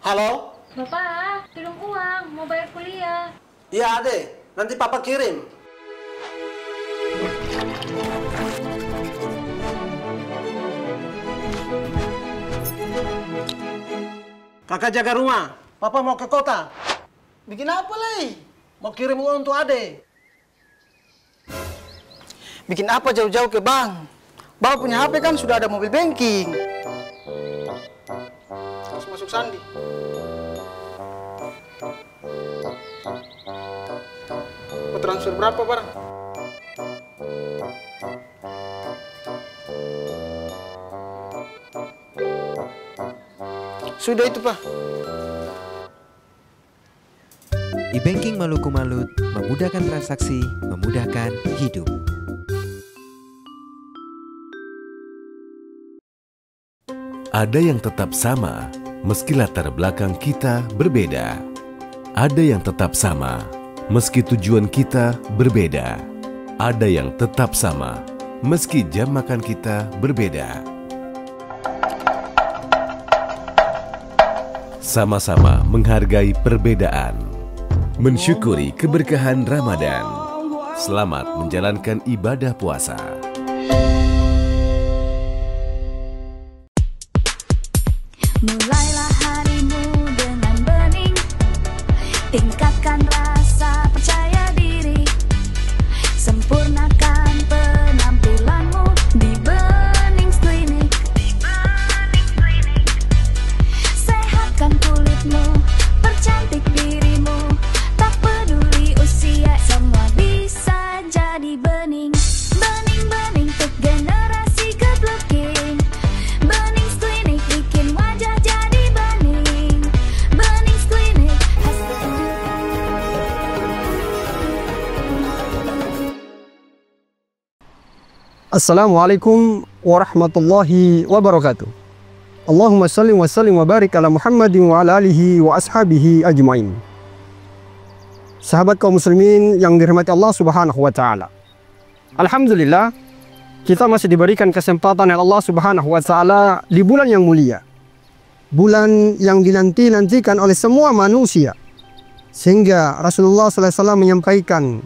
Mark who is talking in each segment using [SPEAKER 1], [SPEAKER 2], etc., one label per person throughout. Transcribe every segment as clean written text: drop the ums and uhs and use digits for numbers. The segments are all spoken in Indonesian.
[SPEAKER 1] Halo?
[SPEAKER 2] Bapak, kirim uang, mau bayar kuliah.
[SPEAKER 1] Iya, Ade. Nanti Papa kirim. Kakak jaga rumah. Papa mau ke kota.
[SPEAKER 3] Bikin apa, Lei?
[SPEAKER 1] Mau kirim uang untuk Ade.
[SPEAKER 3] Bikin apa jauh-jauh ke bank? Bapak punya HP kan sudah ada mobil banking. Harus masuk sandi. Mau transfer berapa, Barang? Sudah itu, Pak.
[SPEAKER 4] E-banking Maluku Malut memudahkan transaksi, memudahkan hidup.
[SPEAKER 5] Ada yang tetap sama, meski latar belakang kita berbeda. Ada yang tetap sama, meski tujuan kita berbeda. Ada yang tetap sama, meski jam makan kita berbeda. Sama-sama menghargai perbedaan, mensyukuri keberkahan Ramadan. Selamat menjalankan ibadah puasa.
[SPEAKER 6] Mulailah harimu dengan bening, tingkatkan rasa percaya diri, sempurnakan penampilanmu di Benings Klinik. Sehatkan kulitmu, percantik dirimu, tak peduli usia, semua bisa jadi bening. Bening-bening untuk generasi good looking. Benings Klinik bikin wajah jadi bening. Benings Klinik.
[SPEAKER 7] Assalamualaikum warahmatullahi wabarakatuh. Allahumma salli wa sallim wa barik ala Muhammadin wa ala alihi wa ashabihi ajmain. Sahabat kaum muslimin yang dirahmati Allah Subhanahu wa taala. Alhamdulillah, kita masih diberikan kesempatan oleh Allah Subhanahu wa taala di bulan yang mulia. Bulan yang dinanti-nantikan oleh semua manusia. Sehingga Rasulullah SAW menyampaikan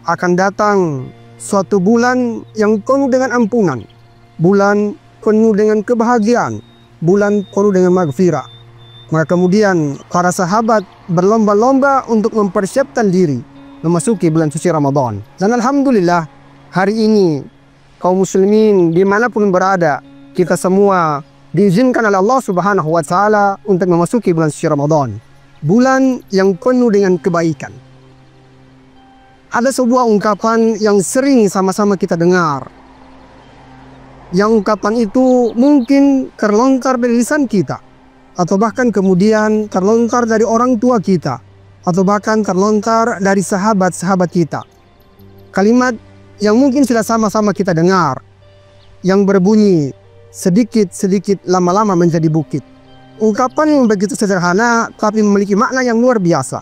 [SPEAKER 7] akan datang suatu bulan yang penuh dengan ampunan, bulan penuh dengan kebahagiaan, bulan penuh dengan maghfirah. Maka kemudian para sahabat berlomba-lomba untuk mempersiapkan diri memasuki bulan suci Ramadan. Dan alhamdulillah, hari ini kaum muslimin dimanapun berada, kita semua diizinkan oleh Allah Subhanahu wa taala untuk memasuki bulan suci Ramadan, bulan yang penuh dengan kebaikan. Ada sebuah ungkapan yang sering sama-sama kita dengar. Yang ungkapan itu mungkin terlontar dari lisan kita, atau bahkan kemudian terlontar dari orang tua kita, atau bahkan terlontar dari sahabat-sahabat kita. Kalimat yang mungkin sudah sama-sama kita dengar, yang berbunyi, sedikit-sedikit lama-lama menjadi bukit. Ungkapan yang begitu sederhana tapi memiliki makna yang luar biasa.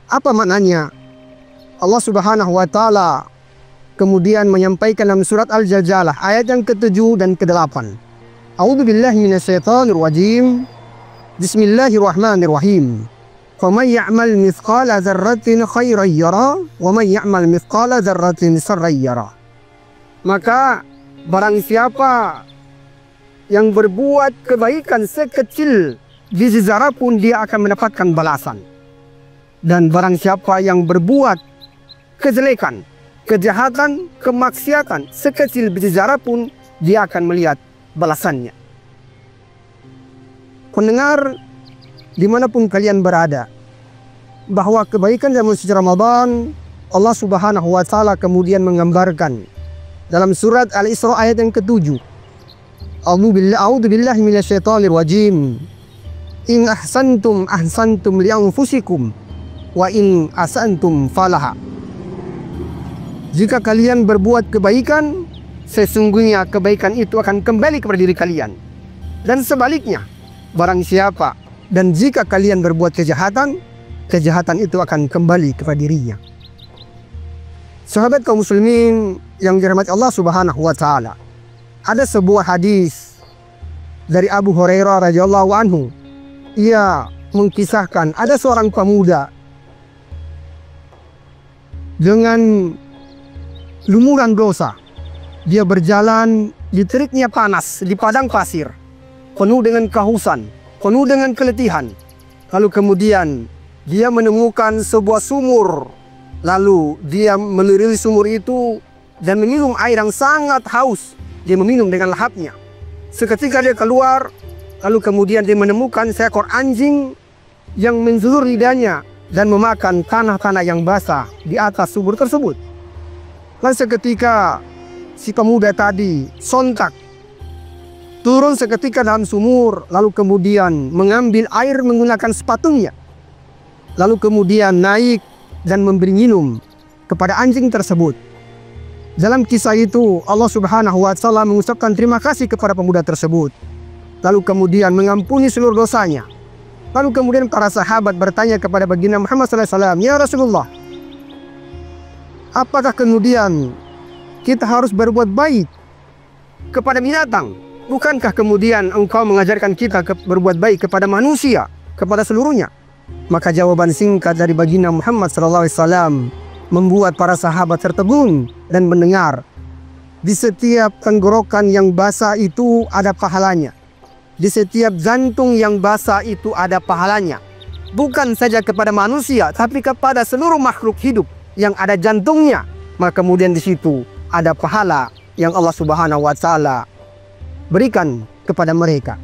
[SPEAKER 7] Apa maknanya? Allah Subhanahu wa taala kemudian menyampaikan dalam surat Al-Jaljalah ayat yang ke-7 dan ke-8. A'udzubillahi minasyaitonir rajim. Bismillahirrahmanirrahim. Faman ya'mal mithqala dzarratin khairan yara wa man ya'mal mithqala dzarratin syarran yara. Maka barang siapa yang berbuat kebaikan sekecil biji zarah pun dia akan mendapatkan balasan. Dan barang siapa yang berbuat kejelekan, kejahatan, kemaksiatan sekecil biji zarah pun dia akan melihat balasannya. Pendengar dimanapun kalian berada, bahwa kebaikan dalam suci Ramadan, Allah Subhanahu wa taala kemudian menggambarkan dalam surat Al-Isra ayat yang ke-7. A'udzu billahi minasyaitonir rajim. In ahsantum ahsantum li anfusikum wa in asantum falaha. Jika kalian berbuat kebaikan, sesungguhnya kebaikan itu akan kembali kepada diri kalian. Dan sebaliknya, barang siapa dan jika kalian berbuat kejahatan, kejahatan itu akan kembali kepada dirinya. Sahabat kaum muslimin yang dirahmati Allah Subhanahu wa taala. Ada sebuah hadis dari Abu Hurairah radhiyallahu anhu. Ia mengkisahkan ada seorang pemuda dengan lumuran dosa. Dia berjalan di teriknya panas di padang pasir, penuh dengan kehausan, penuh dengan keletihan. Lalu kemudian dia menemukan sebuah sumur. Lalu dia melirik sumur itu dan meminum air yang sangat haus. Dia meminum dengan lahapnya. Seketika dia keluar, lalu kemudian dia menemukan seekor anjing yang menjulur lidahnya dan memakan tanah-tanah yang basah di atas sumur tersebut. Lalu seketika si pemuda tadi sontak turun seketika dalam sumur, lalu kemudian mengambil air menggunakan sepatunya, lalu kemudian naik dan memberi minum kepada anjing tersebut. Dalam kisah itu Allah Subhanahu wa Ta'ala mengucapkan terima kasih kepada pemuda tersebut, lalu kemudian mengampuni seluruh dosanya. Lalu kemudian para sahabat bertanya kepada baginda Muhammad SAW, "Ya Rasulullah, apakah kemudian kita harus berbuat baik kepada binatang? Bukankah kemudian engkau mengajarkan kita berbuat baik kepada manusia, kepada seluruhnya?" Maka jawaban singkat dari baginda Muhammad SAW membuat para sahabat tertegun dan mendengar. Di setiap tenggorokan yang basah itu ada pahalanya. Di setiap jantung yang basah itu ada pahalanya. Bukan saja kepada manusia, tapi kepada seluruh makhluk hidup yang ada jantungnya. Maka kemudian di situ ada pahala yang Allah Subhanahu wa Ta'ala berikan kepada mereka.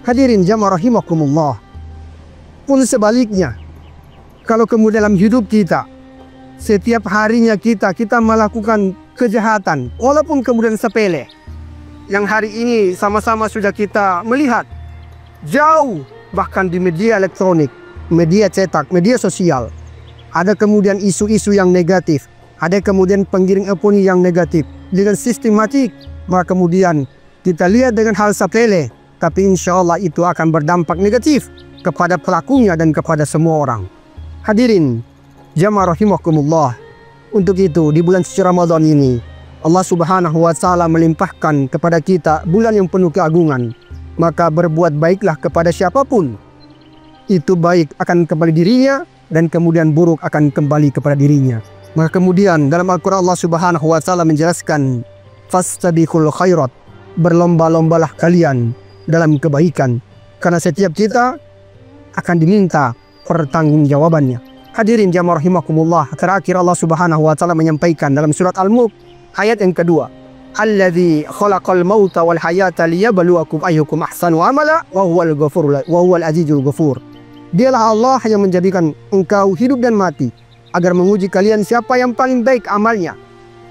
[SPEAKER 7] Hadirin jamaah rahimakumullah. Pun sebaliknya, kalau kemudian dalam hidup kita, setiap harinya kita melakukan kejahatan, walaupun kemudian sepele, yang hari ini sama-sama sudah kita melihat jauh, bahkan di media elektronik, media cetak, media sosial, ada kemudian isu-isu yang negatif, ada kemudian penggiring opini yang negatif dengan sistematik. Maka kemudian kita lihat dengan hal sepele, tapi insya Allah itu akan berdampak negatif kepada pelakunya dan kepada semua orang. Hadirin jamaah rahimakumullah, untuk itu di bulan suci Ramadan ini Allah Subhanahu wa Ta'ala melimpahkan kepada kita bulan yang penuh keagungan. Maka berbuat baiklah kepada siapapun, itu baik akan kembali dirinya dan kemudian buruk akan kembali kepada dirinya. Maka kemudian dalam Al-Quran Allah Subhanahu wa Ta'ala menjelaskan, fastabiqul khairat, berlomba-lombalah kalian dalam kebaikan, karena setiap kita akan diminta pertanggungjawabannya. Hadirin jamaah rahimakumullah, terakhir Allah Subhanahu wa Ta'ala menyampaikan dalam surat Al-Mulk ayat yang kedua, alladzi khalaqal mauta wal hayata liyabluwakum ayyukum ahsanu amala wa huwal azizul ghafur. Dialah Allah yang menjadikan engkau hidup dan mati agar menguji kalian siapa yang paling baik amalnya.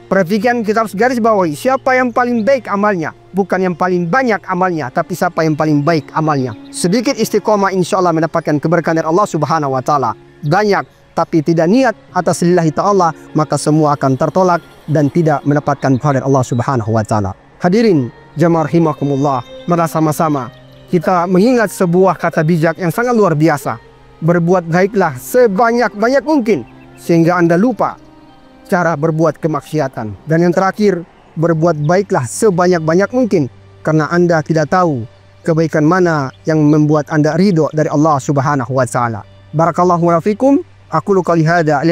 [SPEAKER 7] Perhatikan, kita harus garis bawahi, siapa yang paling baik amalnya, bukan yang paling banyak amalnya, tapi siapa yang paling baik amalnya. Sedikit istiqomah insya Allah mendapatkan keberkahan dari Allah Subhanahu wa Ta'ala. Banyak tapi tidak niat atas lillahi ta'ala, maka semua akan tertolak dan tidak mendapatkan pahala Allah Subhanahu wa Ta'ala. Hadirin jamaah rahimakumullah, mari sama-sama kita mengingat sebuah kata bijak yang sangat luar biasa. Berbuat baiklah sebanyak-banyak mungkin sehingga Anda lupa cara berbuat kemaksiatan. Dan yang terakhir, berbuat baiklah sebanyak-banyak mungkin karena Anda tidak tahu kebaikan mana yang membuat Anda ridho dari Allah Subhanahu wa Ta'ala. Barakallahu fikum. Aqulu qouli hadza,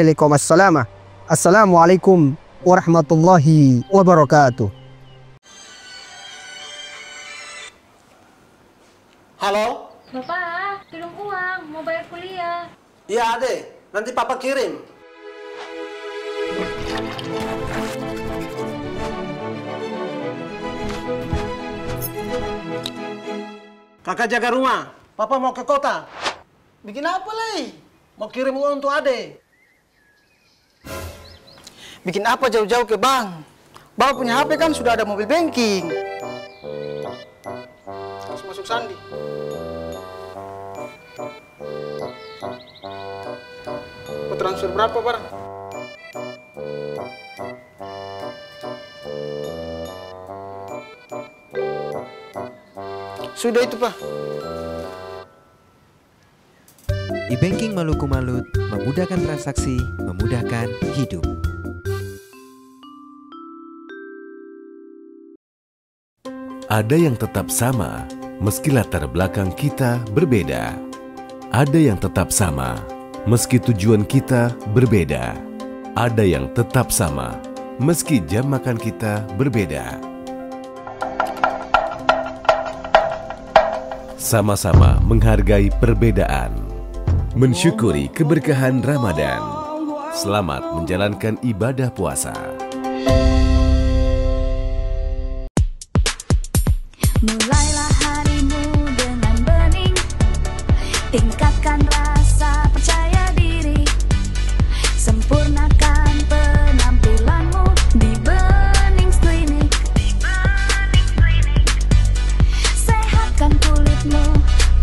[SPEAKER 7] Assalamualaikum warahmatullahi wabarakatuh.
[SPEAKER 1] Halo?
[SPEAKER 2] Bapak, tolong uang, mau bayar kuliah.
[SPEAKER 1] Iya, Ade. Nanti Papa kirim. Kakak jaga rumah. Papa mau ke kota.
[SPEAKER 3] Bikin apa, Lei?
[SPEAKER 1] Mau kirim uang untuk Ade.
[SPEAKER 3] Bikin apa jauh-jauh ke bank? Bapak punya HP kan sudah ada mobil banking. Harus masuk sandi. Mau transfer berapa, Bar? Sudah itu, Pak.
[SPEAKER 4] E-banking Maluku Malut memudahkan transaksi, memudahkan hidup.
[SPEAKER 5] Ada yang tetap sama, meski latar belakang kita berbeda. Ada yang tetap sama, meski tujuan kita berbeda. Ada yang tetap sama, meski jam makan kita berbeda. Sama-sama menghargai perbedaan, mensyukuri keberkahan Ramadan. Selamat menjalankan ibadah puasa.
[SPEAKER 6] Mulailah harimu dengan bening, tingkatkan rasa percaya diri, sempurnakan penampilanmu di Benings Klinik. Sehatkan kulitmu,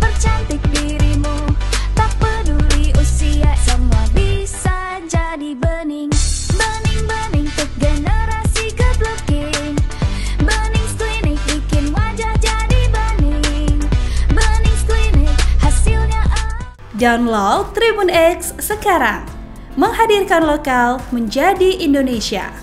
[SPEAKER 6] percantik dirimu, tak peduli usia, semua bisa jadi bening. Bening-bening untuk generasi good looking. Benings Klinik bikin wajah jadi bening. Benings Klinik hasilnya
[SPEAKER 8] Download Tribun X sekarang, menghadirkan lokal menjadi Indonesia.